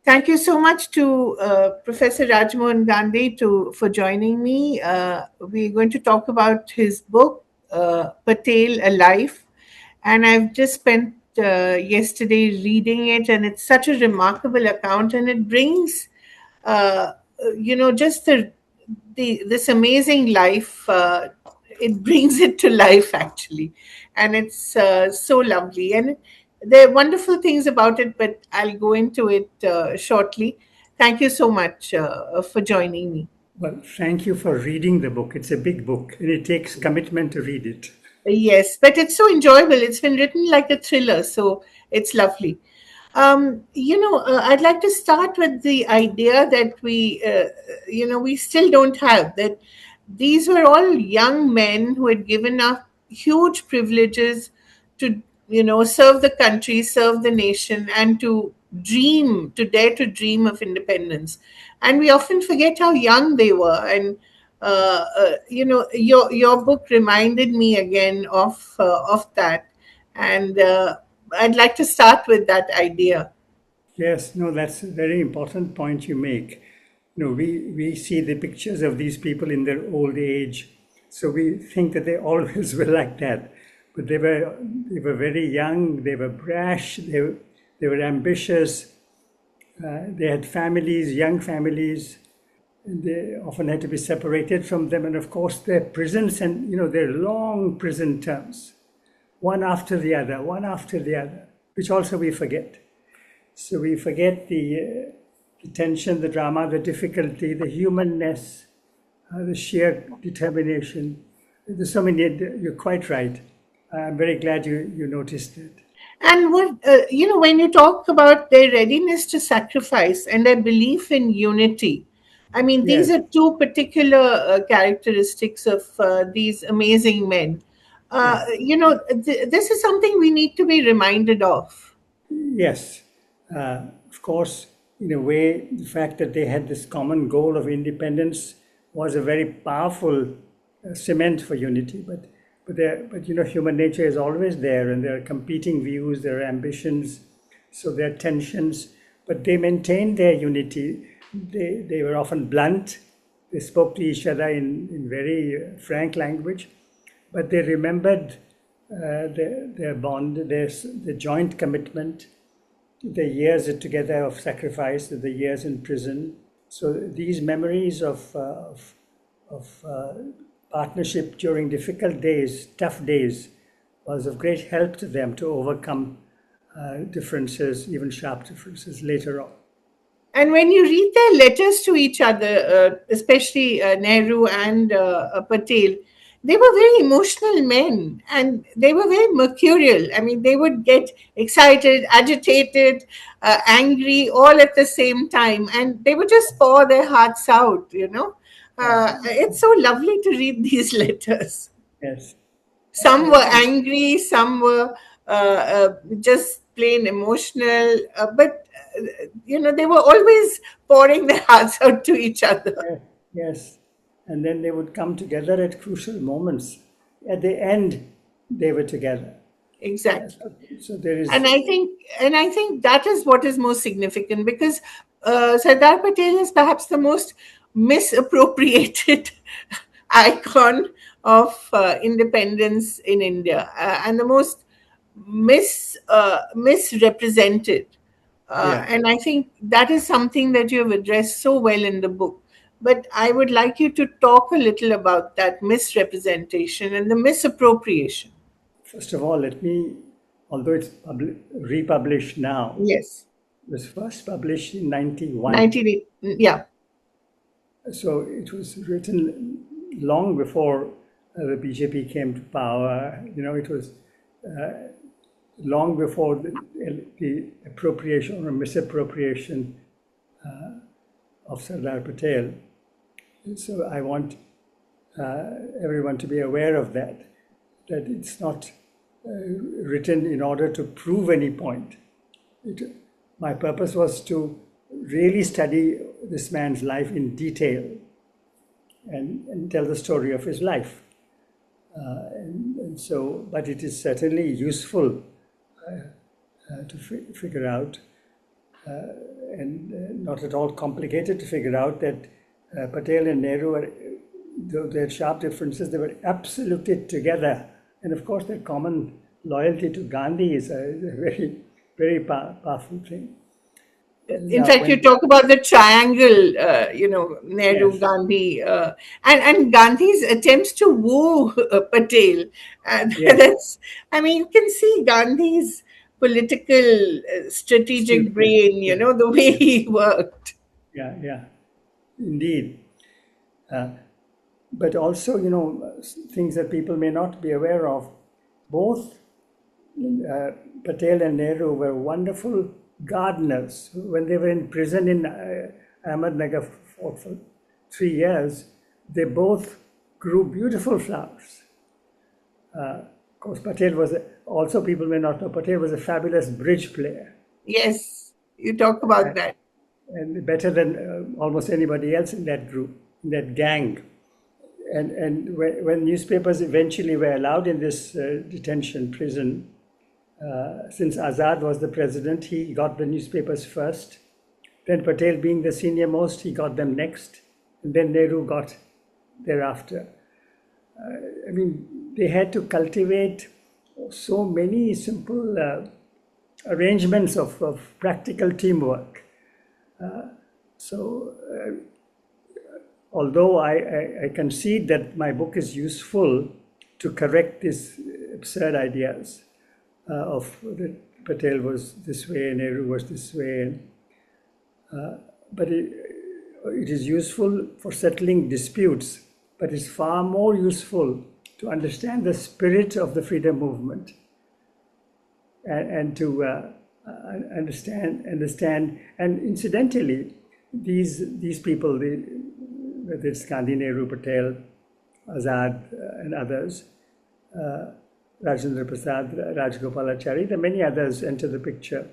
Thank you so much to Professor Rajmohan Gandhi for joining me. We're going to talk about his book, Patel, A Life. And I've just spent yesterday reading it, and it's such a remarkable account, and it brings, uh, just this amazing life. It brings it to life, actually, and it's so lovely. And there are wonderful things about it, but I'll go into it shortly. Thank you so much for joining me. Well, thank you for reading the book. It's a big book and it takes commitment to read it. Yes, but it's so enjoyable. It's been written like a thriller, so it's lovely. I'd like to start with the idea that we still don't have that these were all young men who had given up huge privileges to, serve the country, serve the nation, and to dare to dream of independence. And we often forget how young they were. And your book reminded me again of that, and I'd like to start with that idea. Yes, no, that's a very important point you make. We see the pictures of these people in their old age, so we think that they always were like that. But they were very young, they were brash, they were ambitious, they had families, young families. They often had to be separated from them, and of course their prisons and their long prison terms, one after the other, which also we forget. So we forget the tension, the drama, the difficulty, the humanness, the sheer determination. There's so many. You're quite right. I'm very glad you noticed it. And when you talk about their readiness to sacrifice and their belief in unity, I mean, these Yes, are two particular characteristics of these amazing men. yes, This is something we need to be reminded of. yes. Of course, in a way, the fact that they had this common goal of independence was a very powerful cement for unity. But human nature is always there, and there are competing views, there are ambitions, so there are tensions. But they maintained their unity. They were often blunt. They spoke to each other in very frank language, but they remembered their bond, their joint commitment, the years together of sacrifice, the years in prison. So these memories of partnership during difficult days, tough days, was of great help to them to overcome differences, even sharp differences later on. And when you read their letters to each other, especially Nehru and Patel, they were very emotional men and they were very mercurial. I mean, they would get excited, agitated, angry all at the same time, and they would just pour their hearts out. Yeah. It's so lovely to read these letters. Yes. Some were And angry, some were just plain emotional, but they were always pouring their hearts out to each other. yes, yes. And then they would come together at crucial moments. At the end, they were together. Yes. Exactly. So there and is, i think and I think that is what is most significant, because Sardar Patel is perhaps the most misappropriated icon of independence in India, and the most misrepresented. yeah. And I think that is something that you have addressed so well in the book. But I would like you to talk a little about that misrepresentation and the misappropriation. First of all, although it's republished now, Yes. it was first published in 91. 98. Yeah. So it was written long before the BJP came to power. It was long before the appropriation or misappropriation of Sardar Patel. So I want everyone to be aware of that it's not written in order to prove any point. My purpose was to really study this man's life in detail and tell the story of his life. But it is certainly useful to figure out and not at all complicated to figure out that Patel and Nehru were, though they had sharp differences, they were absolutely together. And of course, their common loyalty to Gandhi is a very, very powerful thing. In Now, fact, you when talk about the triangle, Nehru, yes, Gandhi, and Gandhi's attempts to woo Patel. yes, I mean, you can see Gandhi's political strategic astuteness, brain, yeah, the way yeah, he worked. yeah, yeah, indeed. Uh, but also, things that people may not be aware of. Both Patel and Nehru were wonderful gardeners. When they were in prison in Ahmednagar for 3 years, they both grew beautiful flowers. Of course, Patel was also, people may not know, Patel was a fabulous bridge player Yes, you talk about and, that. and better than almost anybody else in that group, in that gang. And when newspapers eventually were allowed in this detention prison, since Azad was the president, he got the newspapers first. Then Patel, being the senior most, he got them next. And then Nehru got thereafter. I mean, they had to cultivate so many simple arrangements of practical teamwork. So, although I concede that my book is useful to correct these absurd ideas of that Patel was this way, Nehru was this way, but it is useful for settling disputes, but it's far more useful to understand the spirit of the freedom movement and to understand. And incidentally, these people, whether it's Gandhi, Nehru, Patel, Azad, and others, Rajendra Prasad, Rajgopalachari, there are many others enter the picture.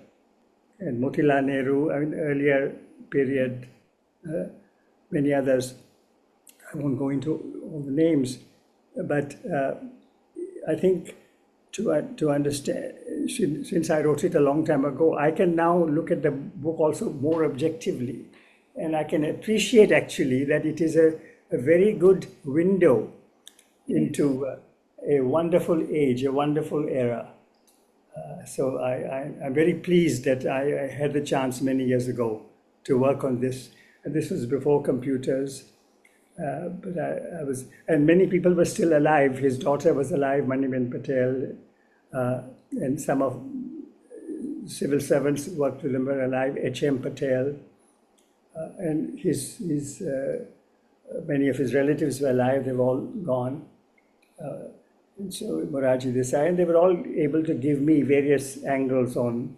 And Motilal Nehru, I mean, earlier period, many others. I won't go into all the names, but I think to understand, since I wrote it a long time ago, I can now look at the book also more objectively. And I can appreciate actually that it is a very good window into a wonderful age, a wonderful era. So I'm very pleased that I had the chance many years ago to work on this. And this was before computers. But I was, and many people were still alive. His daughter was alive, Maniben Patel, and some of civil servants who worked with him were alive, H.M. Patel, and many of his relatives were alive. They've all gone. And so Moraji Desai, and they were all able to give me various angles on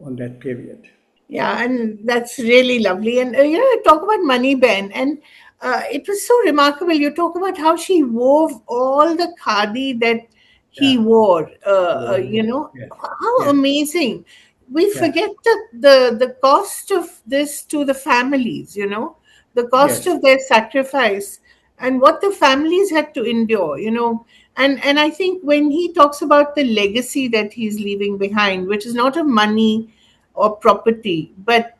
that period. Yeah, and that's really lovely. And talk about Money Ben, and it was so remarkable. You talk about how she wove all the khadi that he Yeah. wore. Yes. How Yes. amazing. We Yeah. forget the cost of this to the families. The cost Yes. of their sacrifice and what the families had to endure. And I think when he talks about the legacy that he's leaving behind, which is not of money or property, but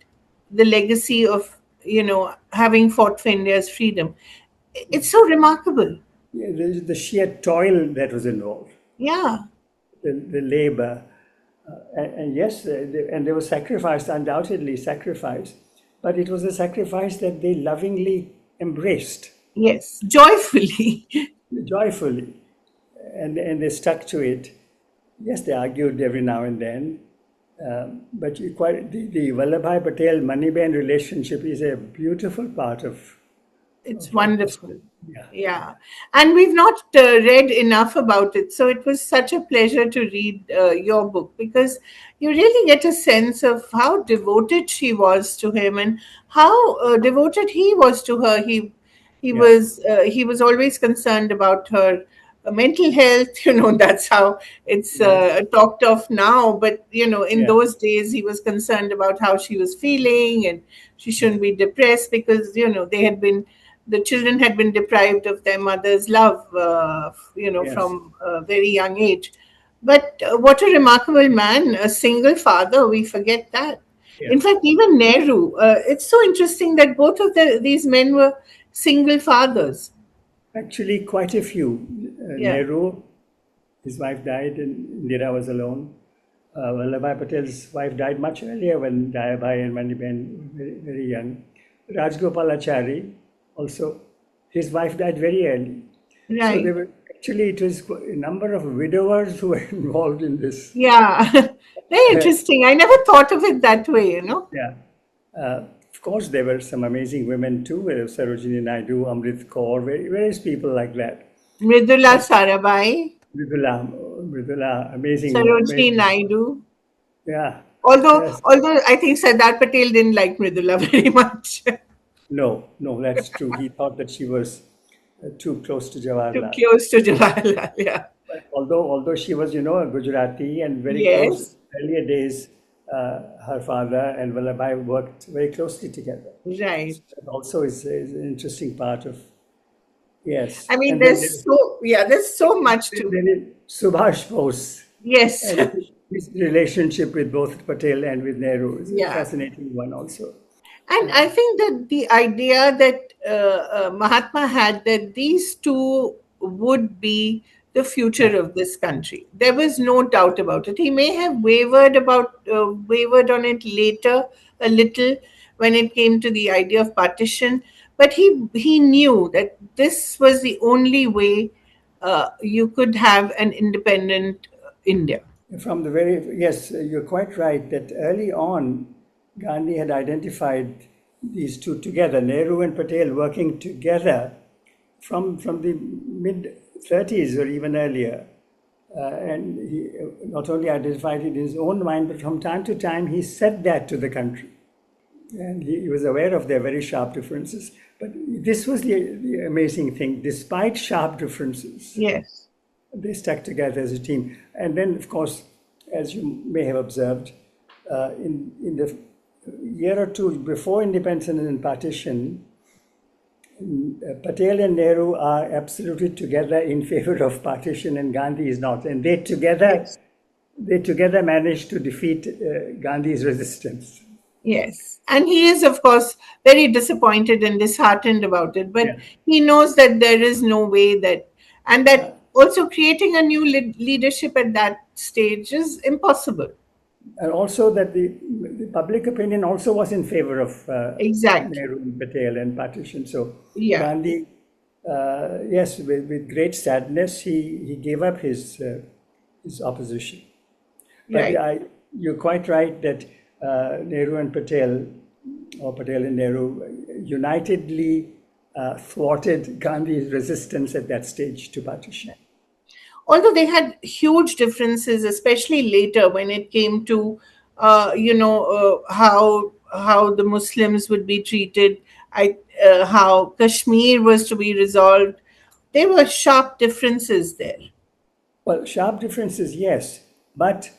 the legacy of having fought for India's freedom. It's so remarkable. Yeah, the sheer toil that was involved, Yeah. the labor, and yes, and they were sacrificed, undoubtedly sacrificed, but it was a sacrifice that they lovingly embraced Yes. Joyfully. joyfully, and they stuck to it. Yes, they argued every now and then, but the Vallabhbhai Patel Maniben relationship is a beautiful part It's of this wonderful. book. Yeah, Yeah. And we've not read enough about it. So it was such a pleasure to read your book because you really get a sense of how devoted she was to him and how devoted he was to her. yeah, He was always concerned about her mental health. That's how it's yes, talked of now. But, in yeah, those days, he was concerned about how she was feeling and she yeah, shouldn't be depressed because, the children had been deprived of their mother's love, yes, from a very young age. But what a remarkable man, a single father, we forget that. Yeah. In fact, even Nehru. It's so interesting that both of these men were single fathers. Actually, quite a few. Yeah, Nehru, his wife died, and Indira was alone. Vallabhbhai Patel's wife died much earlier when Dayabai and Maniben were very, very young. Rajgopalachari also, his wife died very early. So right. there were actually it was a number of widowers who were involved in this. Yeah, very interesting. I never thought of it that way, you know. Yeah. Of course, there were some amazing women too, Sarojini Naidu, Amrit Kaur, various people like that. Mridula But Sarabhai, Mridula, Mridula, amazing, Sarojini amazing. Naidu. Yeah. Although, Yes. although I think Sardar Patel didn't like Mridula very much. No, no, that's true. He thought that she was too close to Too Jawaharlal. close to Jawaharlal. Yeah. But although she was, a Gujarati and very close Yes. earlier days, her father and Vallabhbhai worked very closely together. Right. So that also is an interesting part of yes. I mean, And then there's so yeah, there's so much to. Subhash Bose Yes. and his relationship with both Patel and with Nehru is a Yeah. fascinating one also. And I think that the idea that Mahatma had that these two would be the Yeah. future of this country, there was no doubt about it. He may have wavered on it later a little when it came to the idea of partition, but he knew that this was the only way you could have an independent India. From the very, yes, you're quite right that early on, Gandhi had identified these two together, Nehru and Patel working together from the mid 30s or even earlier. And he not only identified it in his own mind, but from time to time he said that to the country. And he was aware of their very sharp differences. But this was the amazing thing. Despite sharp differences, Yes. they stuck together as a team. And then, of course, as you may have observed, in the year or two before independence and partition, Patel and Nehru are absolutely together in favor of partition, and Gandhi is not. And Yes. they together managed to defeat Gandhi's resistance. Yes. And he is, of course, very disappointed and disheartened about it. But Yeah. he knows that there is no way that, and that also creating a new leadership at that stage is impossible. And also that the public opinion also was in favor of Exactly. Nehru and Patel and partition. So Yeah. Gandhi, yes, with great sadness, he gave up his opposition. But Right. you're quite right that Nehru and Patel, or Patel and Nehru, unitedly thwarted Gandhi's resistance at that stage to partition. Although they had huge differences, especially later when it came to, how the Muslims would be treated, how Kashmir was to be resolved. There were sharp differences there. Well, sharp differences, yes, but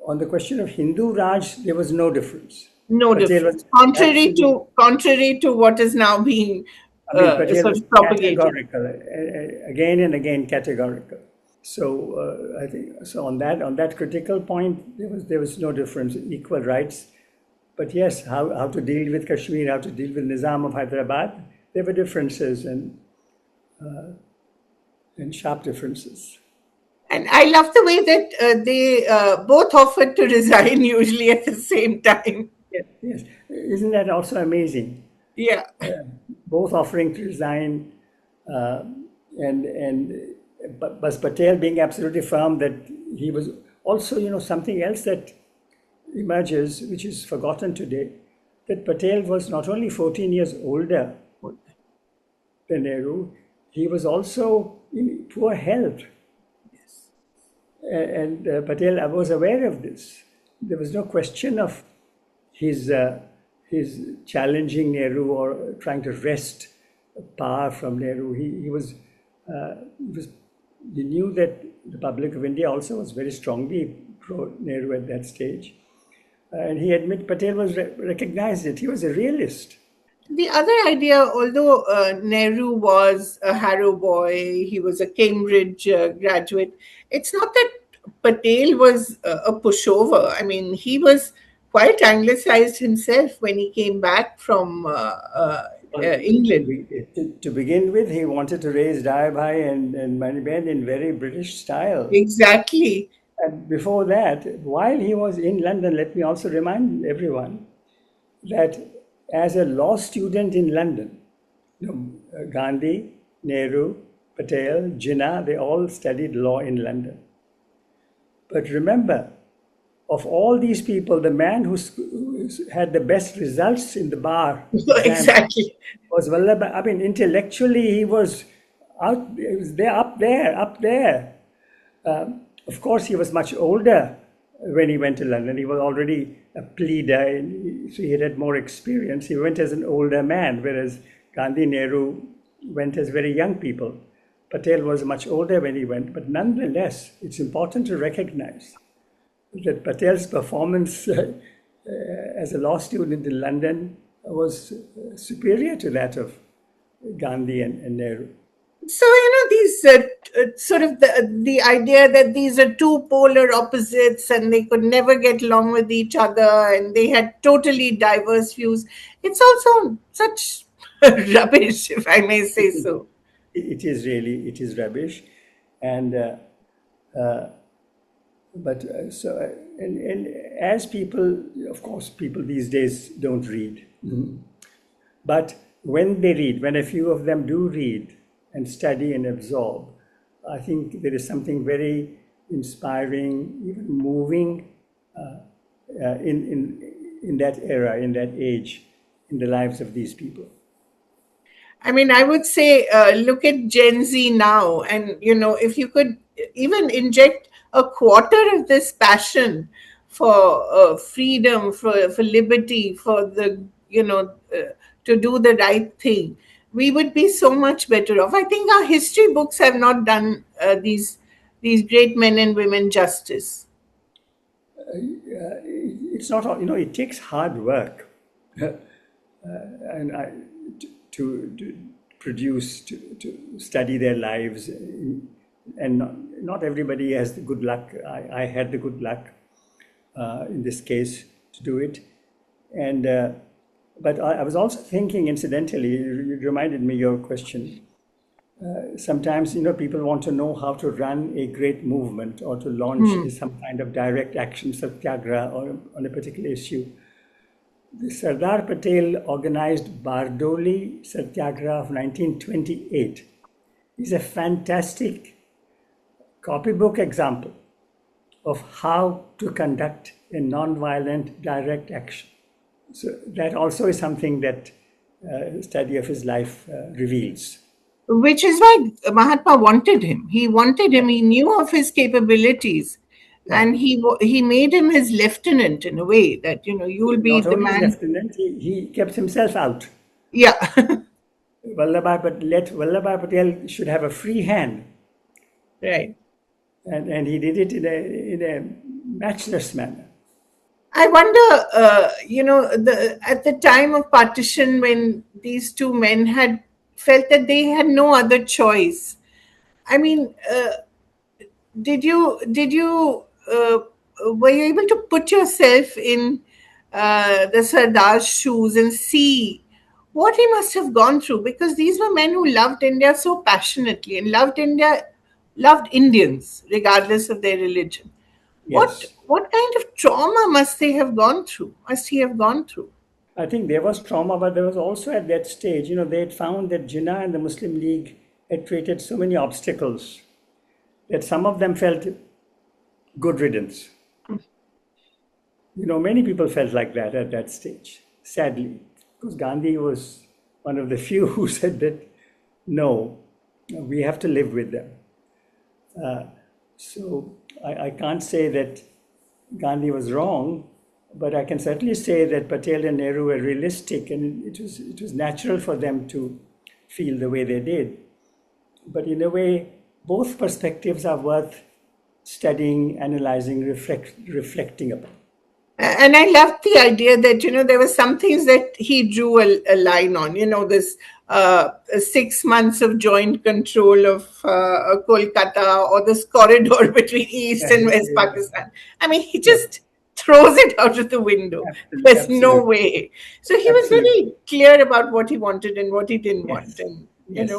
on the question of Hindu Raj, there was no difference. No Patel difference. was Contrary absolutely, to contrary to what is now being I mean, Patel sort was of propagated. categorical, again and again categorical. So I think so on that critical point, there was no difference, equal rights. But yes, how to deal with Kashmir, how to deal with Nizam of Hyderabad, there were differences and sharp differences. And I love the way that they both offered to resign usually at the same time. Yes, yes. Isn't that also amazing? Yeah. Both offering to resign, uh, and but Patel being absolutely firm that he was also, something else that emerges, which is forgotten today, that Patel was not only 14 years older than Nehru, he was also in poor health. And Patel was aware of this. There was no question of his, his challenging Nehru or trying to wrest power from Nehru. He knew that the Republic of India also was very strongly pro Nehru at that stage. And Patel was recognized it. He was a realist. The other idea, although Nehru was a Harrow boy, he was a Cambridge graduate, it's not that Patel was a pushover. I mean, he was quite anglicized himself when he came back from Well, England. to begin with, he wanted to raise Dai Bhai and Maniben in very British style. Exactly. And before that, while he was in London, let me also remind everyone that as a law student in London, Gandhi, Nehru, Patel, Jinnah, they all studied law in London. But remember, of all these people, the man who had the best results in the bar exams Exactly. was Vallabhbhai. I mean, intellectually, he was he was there, up there. Of course, he was much older when he went to London. He was already a pleader, so he had more experience. He went as an older man, whereas Gandhi, Nehru went as very young people. Patel was much older when he went, but nonetheless, it's important to recognize that Patel's performance as a law student in London was superior to that of Gandhi and Nehru. So these sort of the idea that these are two polar opposites and they could never get along with each other and they had totally diverse views. It's also such rubbish, if I may say so. It is really, it is rubbish. And but so and as people, of course, people these days don't read. But when they read, when a few of them do read and study and absorb, I think there is something very inspiring, even moving in that era, in that age, in the lives of these people. I mean, I would say, look at Gen Z now, and if you could even inject a quarter of this passion for freedom, for liberty, for the to do the right thing, we would be so much better off. I think our history books have not done these great men and women justice. It's not, it takes hard work and to produce, to study their lives. And not everybody has the good luck. I had the good luck in this case to do it. And but I was also thinking, incidentally, you reminded me your question. Sometimes, people want to know how to run a great movement or to launch some kind of direct action satyagraha or on a particular issue. The Sardar Patel organized Bardoli Satyagraha of 1928 is a fantastic copybook example of how to conduct a non-violent direct action. So that also is something that study of his life reveals. Which is why Mahatma wanted him. He wanted him. He knew of his capabilities, Yeah. and he made him his lieutenant in a way that you will be Not the only his man. lieutenant, he kept himself out. Yeah. Vallabhbhai Patel should have a free hand, Right. and he did it in a matchless manner. I wonder, at the time of partition, when these two men had felt that they had no other choice. I mean, were you able to put yourself in the Sardar's shoes and see what he must have gone through? Because these were men who loved India so passionately and loved Indians regardless of their religion. Yes. What kind of trauma must they have gone through? Must he have gone through? I think there was trauma, but there was also at that stage, they had found that Jinnah and the Muslim League had created so many obstacles that some of them felt good riddance. Many people felt like that at that stage, sadly, because Gandhi was one of the few who said that no, we have to live with them. So I can't say that Gandhi was wrong, but I can certainly say that Patel and Nehru were realistic, and it was natural for them to feel the way they did. But in a way, both perspectives are worth studying, analyzing, reflecting upon. And I loved the idea that there were some things that he drew a line on. This 6 months of joint control of Kolkata, or this corridor between East and West Pakistan. I mean, he Yes. just throws it out of the window. There's no Absolutely. way. So he was Absolutely. very clear about what he wanted and what he didn't want. Yes. And, Yes.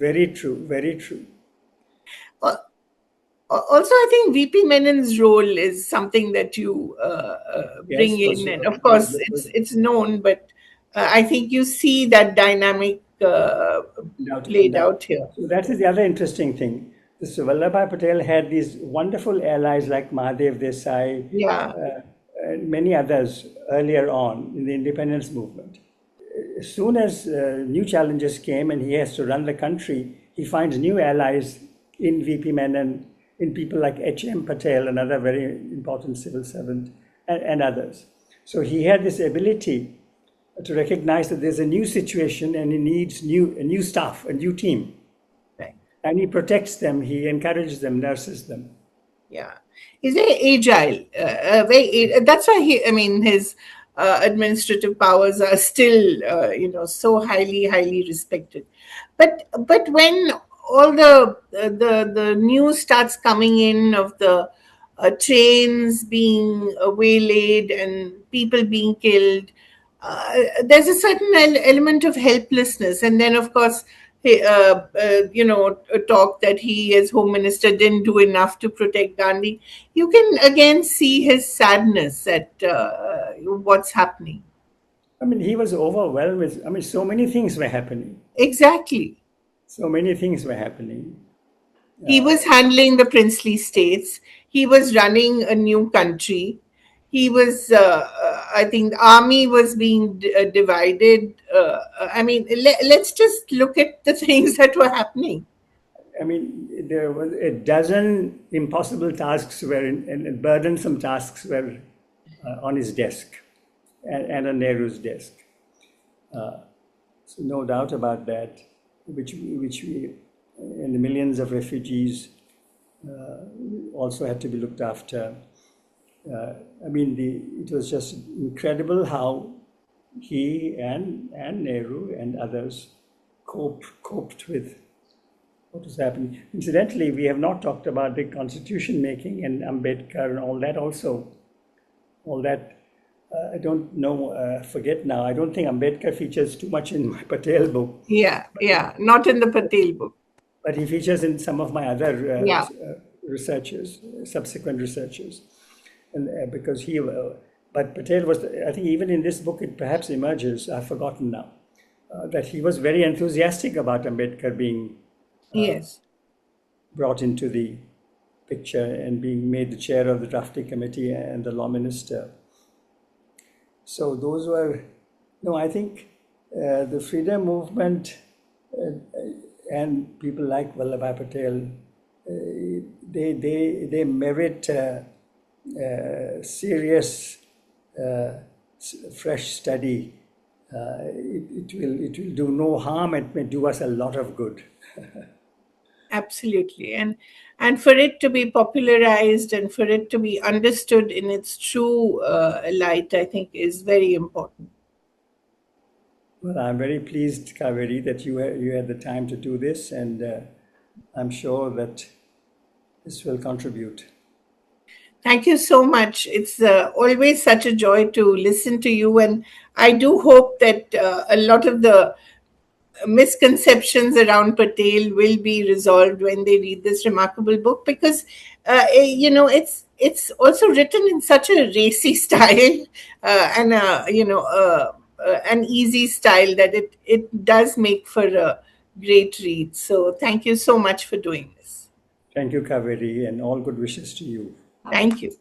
Very true. Very true. uh, also, I think VP Menon's role is something that you bring Yes. in, and of course, it's known, but I think you see that dynamic played Undoubtedly. out here. So that is the other interesting thing. This Vallabhbhai Patel had these wonderful allies like Mahadev Desai, Yeah, and many others earlier on in the independence movement. As soon as new challenges came and he has to run the country, he finds new allies in VP Menon, in people like H.M. Patel, another very important civil servant, and others. So he had this ability to recognize that there's a new situation and he needs a new staff, a new team. right. And he protects them, he encourages them, nurses them. Yeah, he's very agile. That's why I mean, his administrative powers are still, so highly respected. But when all the news starts coming in of the trains being waylaid and people being killed, there's a certain element of helplessness, and then of course a talk that he as home minister didn't do enough to protect Gandhi. You can again see his sadness at what's happening. I mean, he was overwhelmed with, I mean, so many things were happening. Exactly. So many things were happening. He was handling the princely states. He was running a new country. He was, I think, the army was being divided. I mean, let's just look at the things that were happening. I mean, there was a dozen impossible tasks were, and burdensome tasks were on his desk and on Nehru's desk. So no doubt about that, which we, and the millions of refugees also had to be looked after. I mean, it was just incredible how he and Nehru and others coped with what was happening. Incidentally, we have not talked about the constitution making and Ambedkar and all that also. All that, I don't know, forget now. I don't think Ambedkar features too much in my Patel book, Yeah, yeah, not in the Patel book. but he features in some of my other Yeah, researches, subsequent researches. And because but Patel was, I think even in this book, it perhaps emerges, I've forgotten now, that he was very enthusiastic about Ambedkar being yes. brought into the picture and being made the chair of the drafting committee and the law minister. So those were, no, I think the freedom movement and people like Vallabhbhai Patel, they merit serious, fresh study. It will do no harm. It may do us a lot of good. Absolutely. And for it to be popularized and for it to be understood in its true light, I think is very important. Well, I'm very pleased, Kaveree, that you had the time to do this, and I'm sure that this will contribute. Thank you so much. It's always such a joy to listen to you, and I do hope that a lot of the misconceptions around Patel will be resolved when they read this remarkable book, because it's also written in such a racy style, and an easy style that it does make for a great read. So thank you so much for doing this. Thank you, Kaveree, and all good wishes to you. Thank you.